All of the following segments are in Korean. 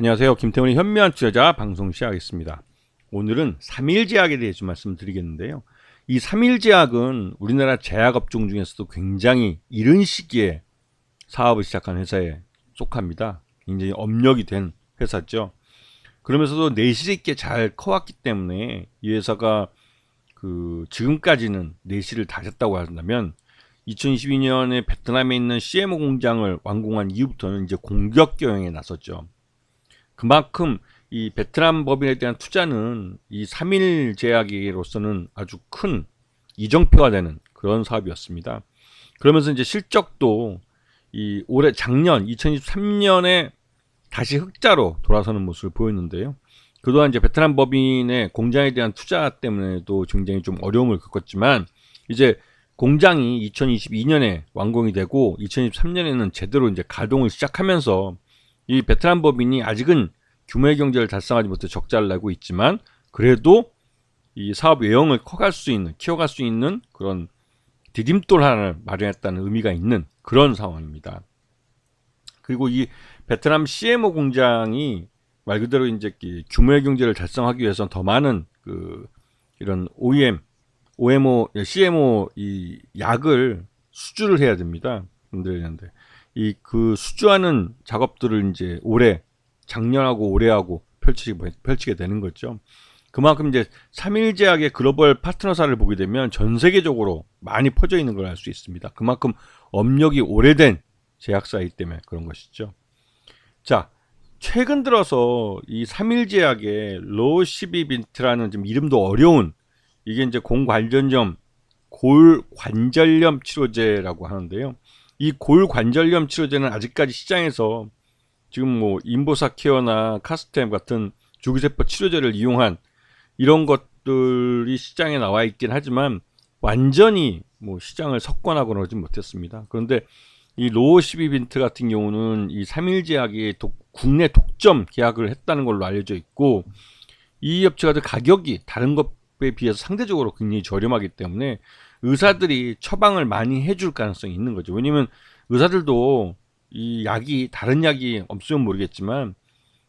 안녕하세요. 김태훈의 현명한 투자자 방송 시작하겠습니다. 오늘은 3일 제약에 대해서 말씀드리겠는데요. 이 3일 제약은 우리나라 제약업종 중에서도 굉장히 이른 시기에 사업을 시작한 회사에 속합니다. 굉장히 업력이 된 회사죠. 그러면서도 내실 있게 잘 커왔기 때문에 이 회사가 지금까지는 내실을 다졌다고 한다면 2022년에 베트남에 있는 CMO 공장을 완공한 이후부터는 이제 공격 경영에 나섰죠. 그만큼 이 베트남 법인에 대한 투자는 이 3일 제약으로서는 아주 큰 이정표가 되는 그런 사업이었습니다. 그러면서 이제 실적도 이 올해 작년 2023년에 다시 흑자로 돌아서는 모습을 보였는데요. 그동안 이제 베트남 법인의 공장에 대한 투자 때문에도 굉장히 좀 어려움을 겪었지만 이제 공장이 2022년에 완공이 되고 2023년에는 제대로 이제 가동을 시작하면서 이 베트남 법인이 아직은 규모의 경제를 달성하지 못해 적자를 내고 있지만 그래도 이 사업 외형을 키워갈 수 있는 그런 디딤돌 하나를 마련했다는 의미가 있는 그런 상황입니다. 그리고 이 베트남 CMO 공장이 말 그대로 이제 규모의 경제를 달성하기 위해서는 더 많은 이런 OMO, CMO 이 약을 수주를 해야 됩니다. 이 수주하는 작업들을 이제 작년하고 올해하고 펼치게 되는 거죠. 그만큼 이제 3일 제약의 글로벌 파트너사를 보게 되면 전 세계적으로 많이 퍼져 있는 걸 알 수 있습니다. 그만큼 업력이 오래된 제약사이기 때문에 그런 것이죠. 자, 최근 들어서 이 3일 제약의 로시비빈트라는 좀 이름도 어려운 이게 이제 골관절염 치료제라고 하는데요. 이 골관절염 치료제는 아직까지 시장에서 지금 뭐 인보사케어나 카스템 같은 주기세포 치료제를 이용한 이런 것들이 시장에 나와 있긴 하지만 완전히 뭐 시장을 석권하고 그러진 못했습니다. 그런데 이 로시비빈트 같은 경우는 이 3일 제약이 국내 독점 계약을 했다는 걸로 알려져 있고 이 업체가 가격이 다른 것에 비해서 상대적으로 굉장히 저렴하기 때문에 의사들이 처방을 많이 해줄 가능성이 있는 거죠. 왜냐면 의사들도 이 다른 약이 없으면 모르겠지만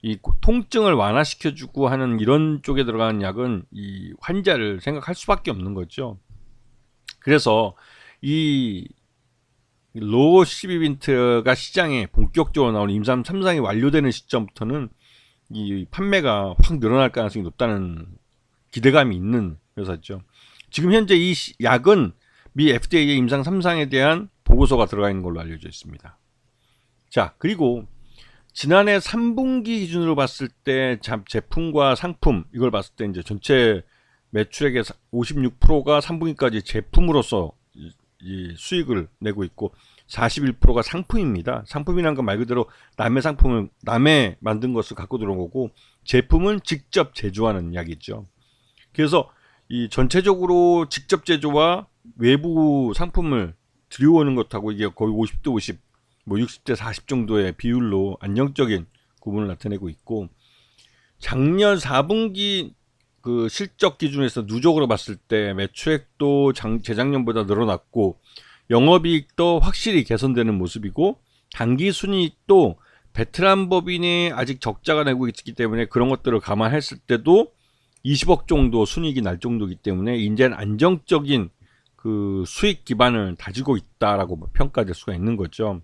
이 통증을 완화시켜주고 하는 이런 쪽에 들어가는 약은 이 환자를 생각할 수밖에 없는 거죠. 그래서 이 로시비빈트가 시장에 본격적으로 나오는 임상 3상이 완료되는 시점부터는 이 판매가 확 늘어날 가능성이 높다는 기대감이 있는 회사죠. 지금 현재 이 약은 미 FDA의 임상 3상에 대한 보고서가 들어가 있는 걸로 알려져 있습니다. 자, 그리고 지난해 3분기 기준으로 봤을 때 제품과 상품 이걸 봤을 때 이제 전체 매출액의 56%가 3분기까지 제품으로서 이 수익을 내고 있고 41%가 상품입니다. 상품이란 건 말 그대로 남의 만든 것을 갖고 들어온 거고 제품은 직접 제조하는 약이죠. 그래서 이 전체적으로 직접 제조와 외부 상품을 들여오는 것하고 이게 거의 50대 50, 뭐 60대 40 정도의 비율로 안정적인 구분을 나타내고 있고 작년 4분기 실적 기준에서 누적으로 봤을 때 매출액도 재작년보다 늘어났고 영업이익도 확실히 개선되는 모습이고 당기순이익도 베트남 법인이 아직 적자가 내고 있기 때문에 그런 것들을 감안했을 때도 20억 정도 순이익이 날 정도이기 때문에 이제는 안정적인 수익 기반을 다지고 있다라고 평가될 수가 있는 거죠.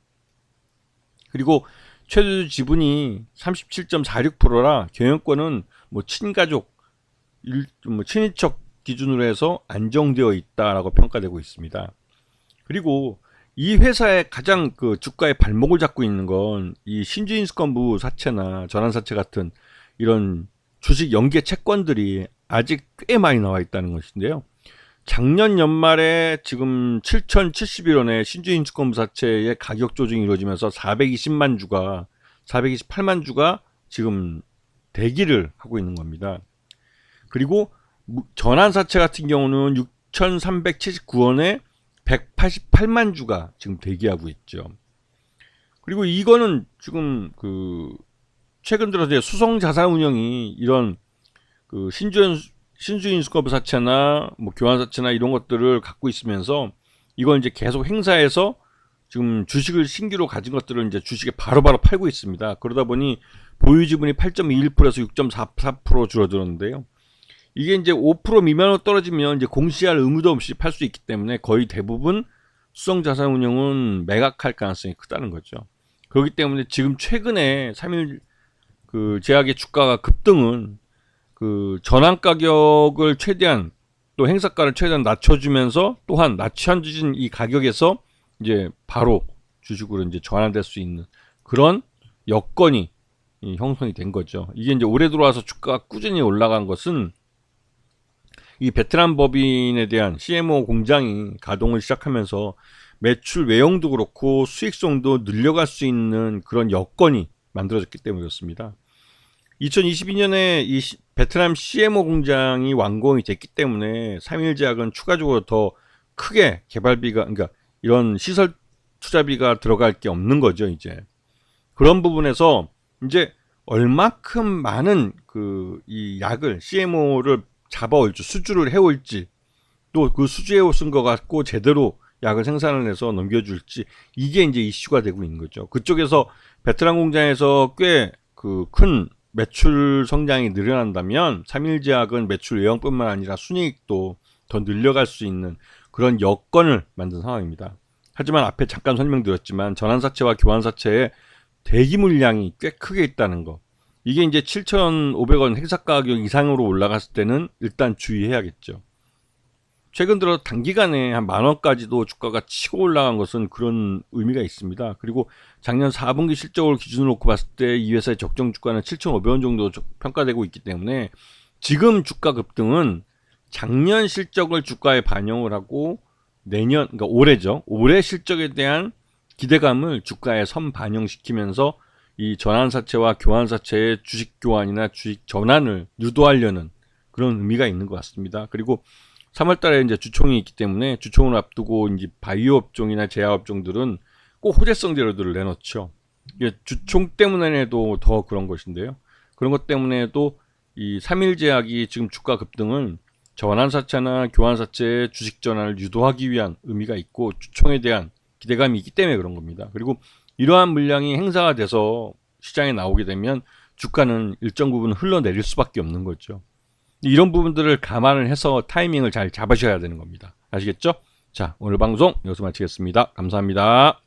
그리고 최대 지분이 37.46%라 경영권은 뭐 친가족, 친인척 기준으로 해서 안정되어 있다라고 평가되고 있습니다. 그리고 이 회사의 가장 주가의 발목을 잡고 있는 건 이 신주인수권부 사채나 전환사채 같은 이런 주식 연계 채권들이 아직 꽤 많이 나와 있다는 것인데요. 작년 연말에 지금 7,071원의 신주인수권부 사채의 가격 조정이 이루어지면서 428만 주가 지금 대기를 하고 있는 겁니다. 그리고 전환사채 같은 경우는 6,379원에 188만 주가 지금 대기하고 있죠. 그리고 이거는 지금 최근 들어서 수성자산운용이 이런 신주인수권부 사채나 뭐 교환사채나 이런 것들을 갖고 있으면서 이걸 이제 계속 행사해서 지금 주식을 신규로 가진 것들을 이제 주식에 바로바로 팔고 있습니다. 그러다 보니 보유 지분이 8.21%에서 6.44% 줄어들었는데요. 이게 이제 5% 미만으로 떨어지면 이제 공시할 의무도 없이 팔 수 있기 때문에 거의 대부분 수성 자산 운용은 매각할 가능성이 크다는 거죠. 그렇기 때문에 지금 최근에 3일 그 제약의 주가가 급등은 그 전환 가격을 최대한 또 행사가를 최대한 낮춰주면서 또한 낮춰진 이 가격에서 이제 바로 주식으로 이제 전환될 수 있는 그런 여건이 형성이 된 거죠. 이게 이제 올해 들어와서 주가가 꾸준히 올라간 것은 이 베트남 법인에 대한 CMO 공장이 가동을 시작하면서 매출 외형도 그렇고 수익성도 늘려갈 수 있는 그런 여건이 만들어졌기 때문에 그렇습니다. 2022년에 이 베트남 CMO 공장이 완공이 됐기 때문에 삼일제약은 추가적으로 더 크게 개발비가 그러니까 이런 시설 투자비가 들어갈 게 없는 거죠. 이제 그런 부분에서 이제 얼마큼 많은 그 이 약을 CMO를 잡아올지 수주를 해올지 또 그 수주해 오신 것 같고 제대로 약을 생산을 해서 넘겨줄지 이게 이제 이슈가 되고 있는 거죠. 그쪽에서 베트남 공장에서 꽤 그 큰 매출 성장이 늘어난다면 삼일제약은 매출 외형뿐만 아니라 순이익도 더 늘려갈 수 있는 그런 여건을 만든 상황입니다. 하지만 앞에 잠깐 설명드렸지만 전환사채와 교환사채의 대기 물량이 꽤 크게 있다는 거. 이게 이제 7,500원 행사가격 이상으로 올라갔을 때는 일단 주의해야겠죠. 최근 들어 단기간에 한 10,000원까지도 주가가 치고 올라간 것은 그런 의미가 있습니다. 그리고 작년 4분기 실적을 기준으로 놓고 봤을 때 이 회사의 적정 주가는 7,500원 정도 평가되고 있기 때문에 지금 주가 급등은 작년 실적을 주가에 반영을 하고 내년, 그러니까 올해죠. 올해 실적에 대한 기대감을 주가에 선반영시키면서 이 전환사채와 교환사채의 주식 교환이나 주식 전환을 유도하려는 그런 의미가 있는 것 같습니다. 그리고 3월 달에 이제 주총이 있기 때문에 주총을 앞두고 이제 바이오 업종이나 제약 업종들은 꼭 호재성 재료들을 내놓죠. 이게 주총 때문에도 더 그런 것인데요. 그런 것 때문에도 이 삼일제약이 지금 주가 급등은 전환사채나 교환사채의 주식 전환을 유도하기 위한 의미가 있고 주총에 대한 기대감이 있기 때문에 그런 겁니다. 그리고 이러한 물량이 행사가 돼서 시장에 나오게 되면 주가는 일정 부분 흘러내릴 수밖에 없는 거죠. 이런 부분들을 감안을 해서 타이밍을 잘 잡으셔야 되는 겁니다. 아시겠죠? 자, 오늘 방송 여기서 마치겠습니다. 감사합니다.